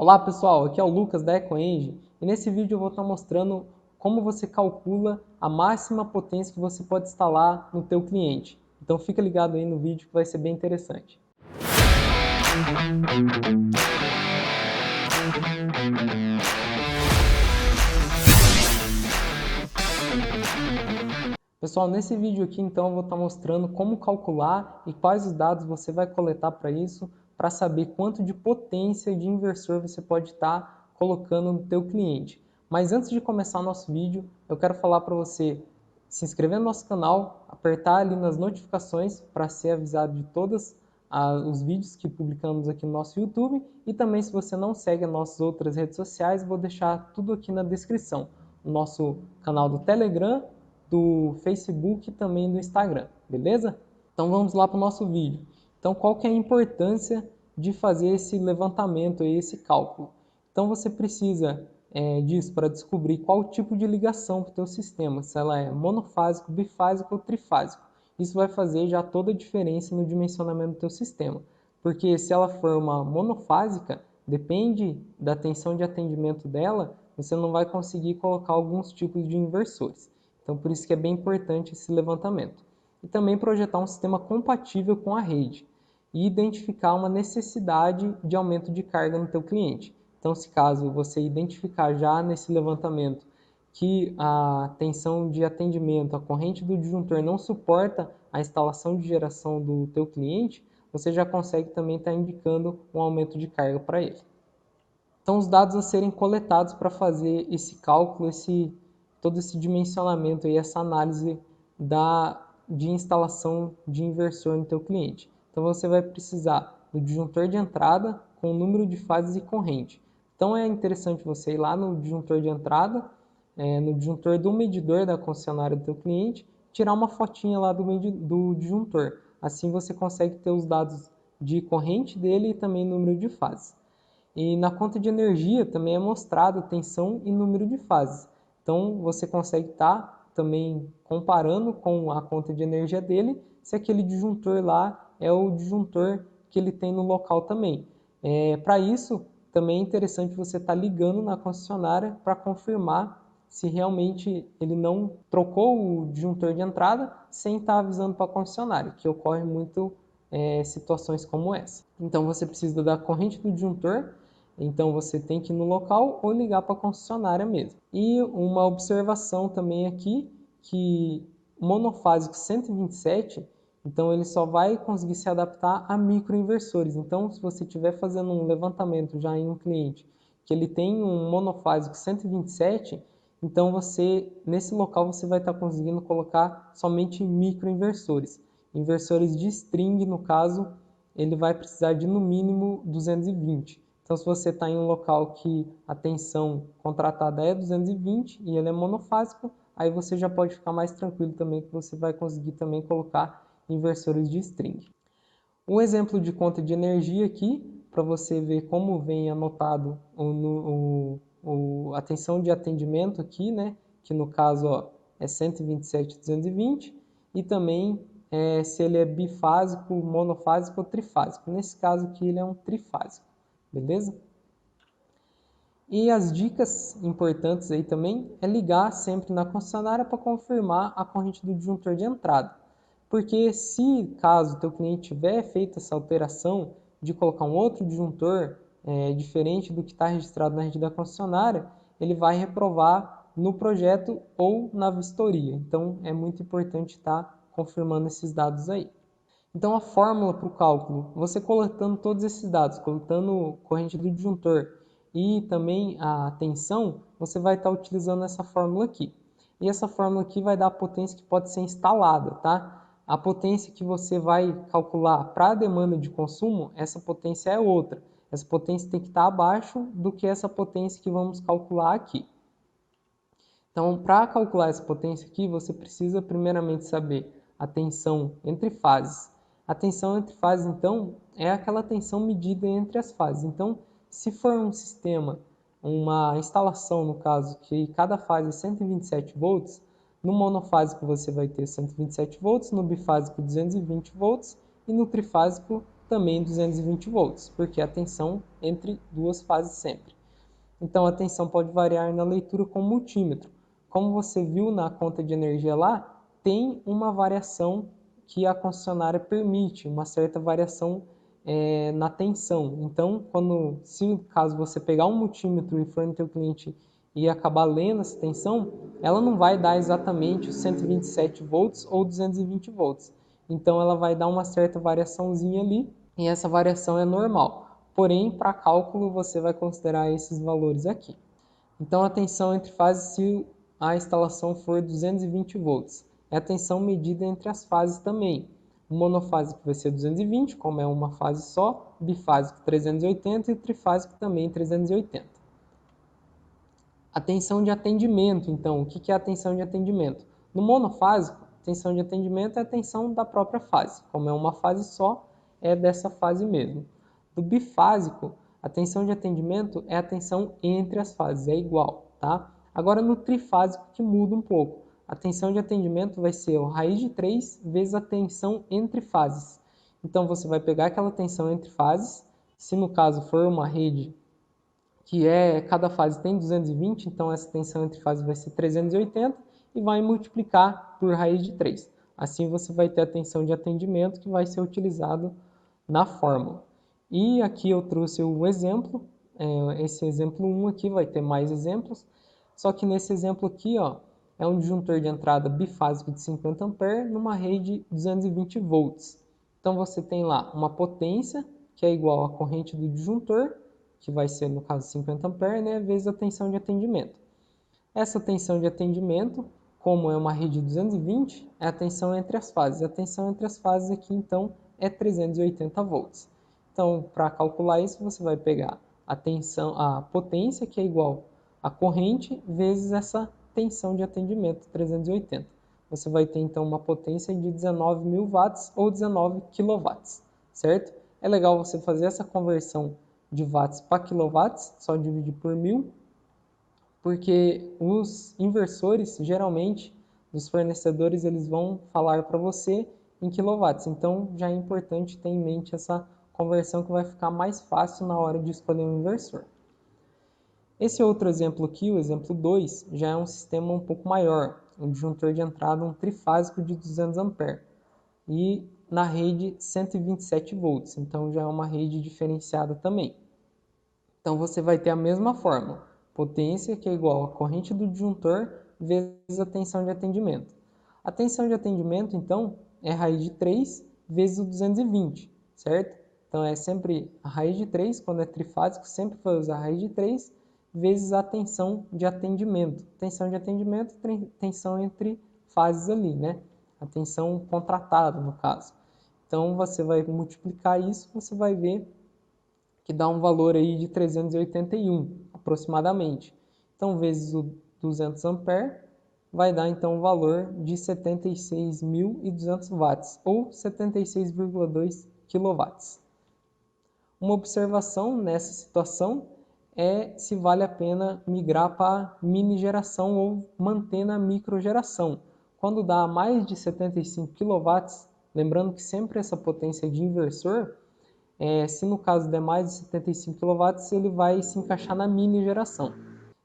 Olá pessoal, aqui é o Lucas da EcoEng e nesse vídeo eu vou estar mostrando como você calcula a máxima potência que você pode instalar no teu cliente. Então fica ligado aí no vídeo que vai ser bem interessante. Pessoal, nesse vídeo aqui então eu vou estar mostrando como calcular e quais os dados você vai coletar para isso, para saber quanto de potência de inversor você pode estar colocando no teu cliente. Mas antes de começar o nosso vídeo, eu quero falar para você se inscrever no nosso canal, apertar ali nas notificações para ser avisado de todos os vídeos que publicamos aqui no nosso YouTube, e também se você não segue as nossas outras redes sociais, vou deixar tudo aqui na descrição. O nosso canal do Telegram, do Facebook e também do Instagram, beleza? Então vamos lá para o nosso vídeo. Então qual que é a importância de fazer esse levantamento e esse cálculo? Então você precisa disso para descobrir qual tipo de ligação para o teu sistema, se ela é monofásico, bifásico ou trifásico. Isso vai fazer já toda a diferença no dimensionamento do teu sistema, porque se ela for uma monofásica, depende da tensão de atendimento dela, você não vai conseguir colocar alguns tipos de inversores. Então, por isso que é bem importante esse levantamento. E também projetar um sistema compatível com a rede e identificar uma necessidade de aumento de carga no teu cliente. Então, se caso você identificar já nesse levantamento que a tensão de atendimento, a corrente do disjuntor não suporta a instalação de geração do teu cliente, você já consegue também estar indicando um aumento de carga para ele. Então, os dados a serem coletados para fazer esse cálculo, todo esse dimensionamento e essa análise de instalação de inversor no teu cliente. Então, você vai precisar do disjuntor de entrada com o número de fases e corrente. Então, é interessante você ir lá no disjuntor de entrada, no disjuntor do medidor da concessionária do teu cliente, tirar uma fotinha lá do disjuntor. Assim, você consegue ter os dados de corrente dele e também número de fases. E na conta de energia também é mostrado tensão e número de fases. Então você consegue estar também comparando com a conta de energia dele, se aquele disjuntor lá é o disjuntor que ele tem no local também. Para isso, também é interessante você estar ligando na concessionária para confirmar se realmente ele não trocou o disjuntor de entrada sem estar avisando para a concessionária, que ocorre muito situações como essa. Então você precisa da corrente do disjuntor, então você tem que ir no local ou ligar para a concessionária mesmo. E uma observação também aqui, que monofásico 127, então ele só vai conseguir se adaptar a microinversores. Então se você estiver fazendo um levantamento já em um cliente que ele tem um monofásico 127, então nesse local você vai estar conseguindo colocar somente microinversores. Inversores de string, no caso, ele vai precisar de no mínimo 220. Então, se você está em um local que a tensão contratada é 220 e ele é monofásico, aí você já pode ficar mais tranquilo também que você vai conseguir também colocar inversores de string. Um exemplo de conta de energia aqui, para você ver como vem anotado a tensão de atendimento aqui, né? Que no caso é 127.220, e também se ele é bifásico, monofásico ou trifásico. Nesse caso aqui ele é um trifásico, beleza? E as dicas importantes aí também é ligar sempre na concessionária para confirmar a corrente do disjuntor de entrada. Porque se caso o teu cliente tiver feito essa alteração de colocar um outro disjuntor diferente do que está registrado na rede da concessionária, ele vai reprovar no projeto ou na vistoria. Então é muito importante estar confirmando esses dados aí. Então a fórmula para o cálculo, você coletando todos esses dados, coletando corrente do disjuntor e também a tensão, você vai estar utilizando essa fórmula aqui. E essa fórmula aqui vai dar a potência que pode ser instalada, tá? A potência que você vai calcular para a demanda de consumo, essa potência é outra. Essa potência tem que estar abaixo do que essa potência que vamos calcular aqui. Então, para calcular essa potência aqui, você precisa primeiramente saber a tensão entre fases. A tensão entre fases, então, é aquela tensão medida entre as fases. Então, se for um sistema, uma instalação, no caso, que cada fase é 127 volts, no monofásico você vai ter 127 volts, no bifásico 220 volts e no trifásico também 220 volts, porque a tensão entre duas fases sempre. Então a tensão pode variar na leitura com o multímetro. Como você viu na conta de energia lá, tem uma variação que a concessionária permite, uma certa variação na tensão. Então, se caso você pegar um multímetro e for no teu cliente e acabar lendo essa tensão, ela não vai dar exatamente os 127 volts ou 220 volts. Então ela vai dar uma certa variaçãozinha ali, e essa variação é normal. Porém, para cálculo você vai considerar esses valores aqui. Então a tensão entre fases, se a instalação for 220 volts, é a tensão medida entre as fases também. O monofásico vai ser 220, como é uma fase só, bifásico 380 e o trifásico também 380. A tensão de atendimento, então, o que é a tensão de atendimento? No monofásico, a tensão de atendimento é a tensão da própria fase. Como é uma fase só, é dessa fase mesmo. No bifásico, a tensão de atendimento é a tensão entre as fases, é igual, tá? Agora no trifásico que muda um pouco. A tensão de atendimento vai ser a raiz de 3 vezes a tensão entre fases. Então você vai pegar aquela tensão entre fases, se no caso for uma rede que cada fase tem 220, então essa tensão entre fases vai ser 380 e vai multiplicar por raiz de 3. Assim você vai ter a tensão de atendimento que vai ser utilizado na fórmula. E aqui eu trouxe o exemplo, esse exemplo 1 aqui vai ter mais exemplos, só que nesse exemplo aqui, ó, é um disjuntor de entrada bifásico de 50 A numa rede de 220 volts. Então você tem lá uma potência que é igual à corrente do disjuntor, que vai ser, no caso, 50 A, né, vezes a tensão de atendimento. Essa tensão de atendimento, como é uma rede de 220, é a tensão entre as fases. A tensão entre as fases aqui, então, é 380 volts. Então, para calcular isso, você vai pegar a potência, que é igual à corrente, vezes essa tensão de atendimento, 380. Você vai ter, então, uma potência de 19.000 watts ou 19 kW, certo? É legal você fazer essa conversão de watts para quilowatts, só dividir por 1000, porque os inversores, geralmente, dos fornecedores, eles vão falar para você em quilowatts. Então, já é importante ter em mente essa conversão que vai ficar mais fácil na hora de escolher um inversor. Esse outro exemplo aqui, o exemplo 2, já é um sistema um pouco maior, um disjuntor de entrada, um trifásico de 200 A. E na rede 127 volts, então já é uma rede diferenciada também. Então você vai ter a mesma fórmula, potência que é igual à corrente do disjuntor vezes a tensão de atendimento. A tensão de atendimento, então, é a raiz de 3 vezes o 220, certo? Então é sempre a raiz de 3, quando é trifásico, sempre vai usar a raiz de 3 vezes a tensão de atendimento. Tensão de atendimento, tensão entre fases ali, né? A tensão contratada, no caso. Então você vai multiplicar isso, você vai ver que dá um valor aí de 381, aproximadamente. Então, vezes o 200 A, vai dar então um valor de 76.200 watts, ou 76,2 kW. Uma observação nessa situação é se vale a pena migrar para mini geração ou manter na microgeração. Quando dá mais de 75 kW, lembrando que sempre essa potência é de inversor, se no caso der mais de 75 kW, ele vai se encaixar na mini geração.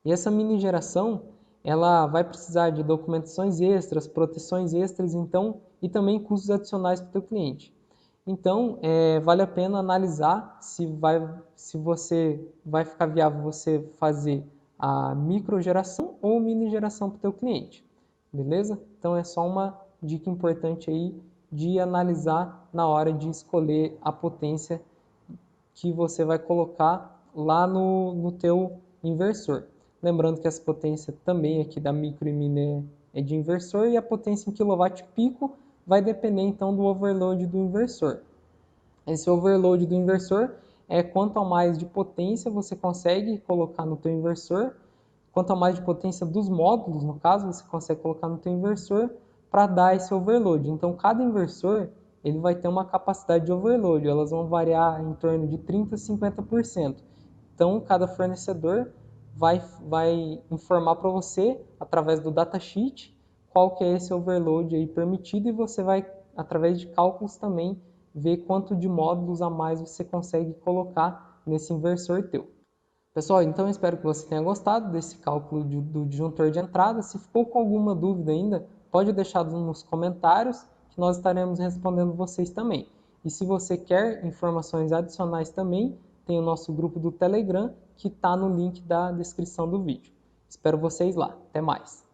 E essa mini geração, ela vai precisar de documentações extras, proteções extras, então, e também custos adicionais para o teu cliente. Então, vale a pena analisar se você vai ficar viável você fazer a microgeração ou mini geração para o teu cliente. Beleza? Então, é só uma dica importante aí de analisar na hora de escolher a potência que você vai colocar lá no teu inversor. Lembrando que essa potência também aqui da micro e mini é de inversor e a potência em quilowatt pico vai depender então do overload do inversor. Esse overload do inversor é quanto a mais de potência você consegue colocar no teu inversor, quanto a mais de potência dos módulos, no caso, você consegue colocar no teu inversor para dar esse overload. Então, cada inversor ele vai ter uma capacidade de overload, elas vão variar em torno de 30% a 50%. Então, cada fornecedor vai informar para você, através do datasheet, qual que é esse overload aí permitido e você vai, através de cálculos também, ver quanto de módulos a mais você consegue colocar nesse inversor teu. Pessoal, então eu espero que você tenha gostado desse cálculo do disjuntor de entrada. Se ficou com alguma dúvida ainda, pode deixar nos comentários que nós estaremos respondendo vocês também. E se você quer informações adicionais também, tem o nosso grupo do Telegram que está no link da descrição do vídeo. Espero vocês lá. Até mais!